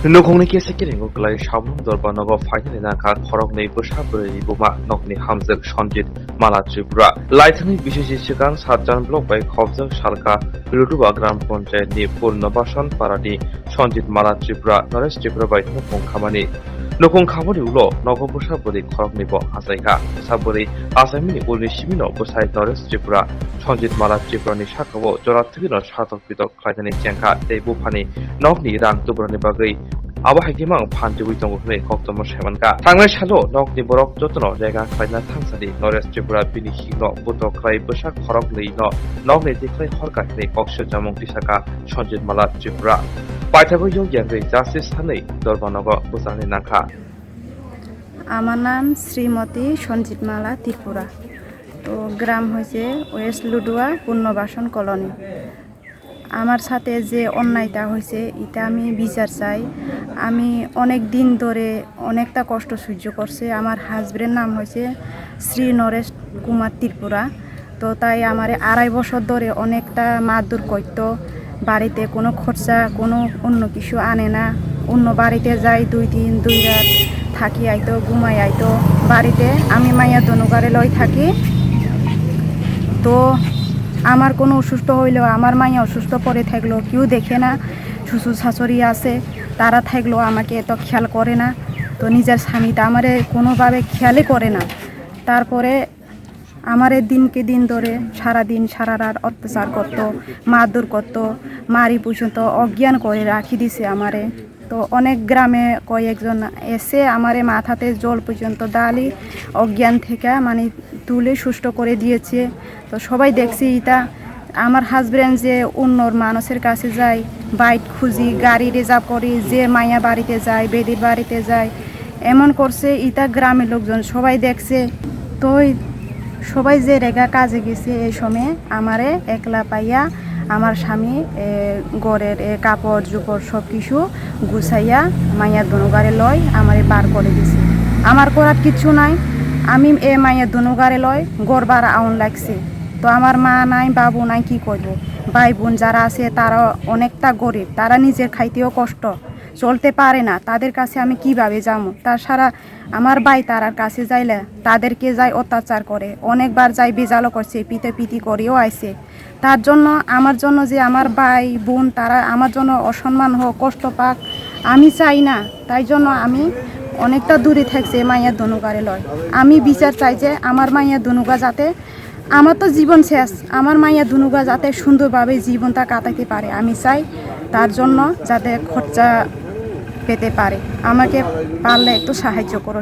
Nokongni kese kiringo klai shabung dorba nogo faini naka khorokni busha buri buma nokni hamzak Sonjit Mala Tripura. Laithani bisheshi chikang 7jan blok bai khobjak salka Lutuba Gram Panchayat ni Purnabasan Parati Sonjit Mala Tripura Naresh Tripura bai nokong khamani. Nokong khamani ulo nogo busha buri khorokni bo asaika. Saburi asamini ulni simino busai Naresh Tripura Sonjit Mala Tripura ni sakabo jorathigino satok pitok khlaitani chengka tei bufani nokni rang tubrani bagai Abahagimang Panjui Tongue Koktomo Shamanka. Tangai Shalo, Nok the Borok Jotono, Jaga Final Tansadi, Norest Tripura Bini Hino, Buto Clay Bushak Horokli, Nok the Declay Horka, Oksha Jamon Tisaka, Sonjit Mala Tripura. Paitago Yogi, Justice Honey, Dorbanogo, Busani Naka. আমার নাম শ্রীমতী সঞ্জিত মালা ত্রিপুরা। তো গ্রাম হয়েছে West লুডুয়া পুনর্বাসন colony. আমার সাথে যে অন্যায়টা হয়েছে এটা আমি বিচার চাই। আমি অনেক দিন ধরে অনেকটা কষ্ট সহ্য করছে। আমার হাজবেন্ডের নাম হয়েছে শ্রী নরেশ কুমার ত্রিপুরা। তো তাই আমার 2.5 বছর ধরে অনেকটা মারধর করতো। বাড়িতে কোনো খরচা কোনো অন্য কিছু আনে না। অন্য বাড়িতে যাই 2 দিন 2 রাত থাকি আইতো ঘুমাই আইতো। বাড়িতে আমি মাইয়া দনুগারে লই থাকি। তো আমার কোনো অসুস্থ হইলেও আমার মাইয়া অসুস্থ পড়ে থাকলো কেউ দেখে না। শ্বশুর শাশুড়ি আছে তারা থাকলেও আমাকে এত খেয়াল করে না। তো নিজের স্বামীটা আমারে কোনোভাবে খেয়ালই করে না। তারপরে আমারে দিনকে দিন ধরে সারাদিন সারা রাত অত্যাচার করতো, মারধর করতো, মারি পর্যন্ত অজ্ঞান করে রাখি দিছে আমারে। তো অনেক গ্রামে কয়েকজন এসে আমারে মাথাতে জল পর্যন্ত ডালি অজ্ঞান থেকে মানে তুলে সুস্থ করে দিয়েছে। তো সবাই দেখছি এটা আমার হাজব্যান্ড যে অন্যর মানুষের কাছে যায়, বাইক খুঁজি গাড়ি রিজার্ভ করি, যে মাইয়া বাড়িতে যায় বেদির বাড়িতে যায় এমন করছে। এটা গ্রামের লোকজন সবাই দেখছে। তো সবাই যে রেগা কাজে গেছে এই সময় আমারে একলা পাইয়া আমার স্বামী ঘরের কাপড় জোপড় সব কিছু গুছাইয়া মাইয়ার দনুগারে লয় আমারে বার করে দিছে। আমার করার কিছু নাই। আমি মাইয়ার দনুগারে লয় ঘর ভাড়া আউন লাগছে। তো আমার মা নাই বাবু নাই কি করব। ভাই বোন যারা আছে তারা অনেকটা গরিব, তারা নিজের খাইতেও কষ্ট, চলতে পারে না। তাদের কাছে আমি কিভাবে যাবো? তাছাড়া আমার ভাই তারার কাছে যাইলে তাদেরকে যাই অত্যাচার করে, অনেকবার যাই বেজালো করছে, পিটি করেও আইছে। তার জন্য আমার জন্য যে আমার ভাই বোন তারা আমার জন্য অসম্মান হোক কষ্ট পাক আমি চাই না। তাই জন্য আমি অনেকটা দূরে থাকছে মাইয়ার দনুগারে লয়। আমি বিচার চাই যে আমার মাইয়ার দনুগা যাতে, আমার তো জীবন শেষ, আমার মাইয়া দুনুগা যাতে সুন্দরভাবে জীবনটা কাটাতে পারে আমি চাই। তার জন্য যাতে খরচা পেতে পারে আমাকে পারলে একটু সাহায্য করো।